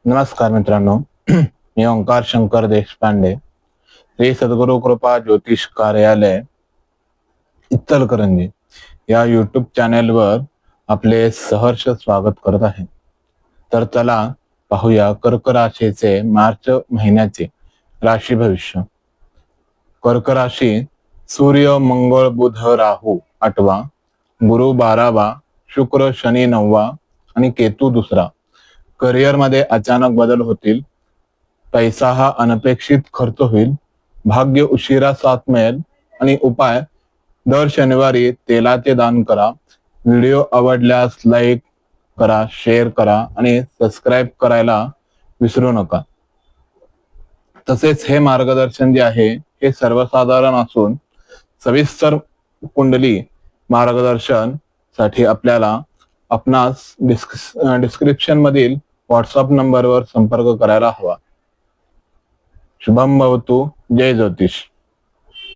नमस्कार मित्रांनो. मी ओंकार शंकर देशपांडे, श्री सद्गुरु कृपा ज्योतिष कार्यालय इचलकरंजी या युट्यूब चॅनेलवर आपले सहर्ष स्वागत करत आहे. तर चला पाहूया कर्क राशीचे मार्च महिन्याचे राशी भविष्य. कर्क राशी सूर्य मंगळ बुध राहू 8वा, गुरु 12वा, शुक्र शनी 9वा आणि केतू 2रा. करिअर मध्ये अचानक बदल होतील. पैसा हा अनपेक्षित खर्च होईल. भाग्य उशिरा साथ मिळेल. आणि उपाय, दर शनिवारी तेलाचे दान करा. व्हिडिओ आवडल्यास लाईक करा, शेअर करा आणि सबस्क्राईब करायला विसरू नका. तसेच हे मार्गदर्शन जे आहे हे सर्वसाधारण असून सविस्तर कुंडली मार्गदर्शन साठी आपणास डिस्क्रिप्शन मधील व्हॉट्सअप नंबरवर संपर्क करायला हवा. शुभम भवतु. जय ज्योतिष.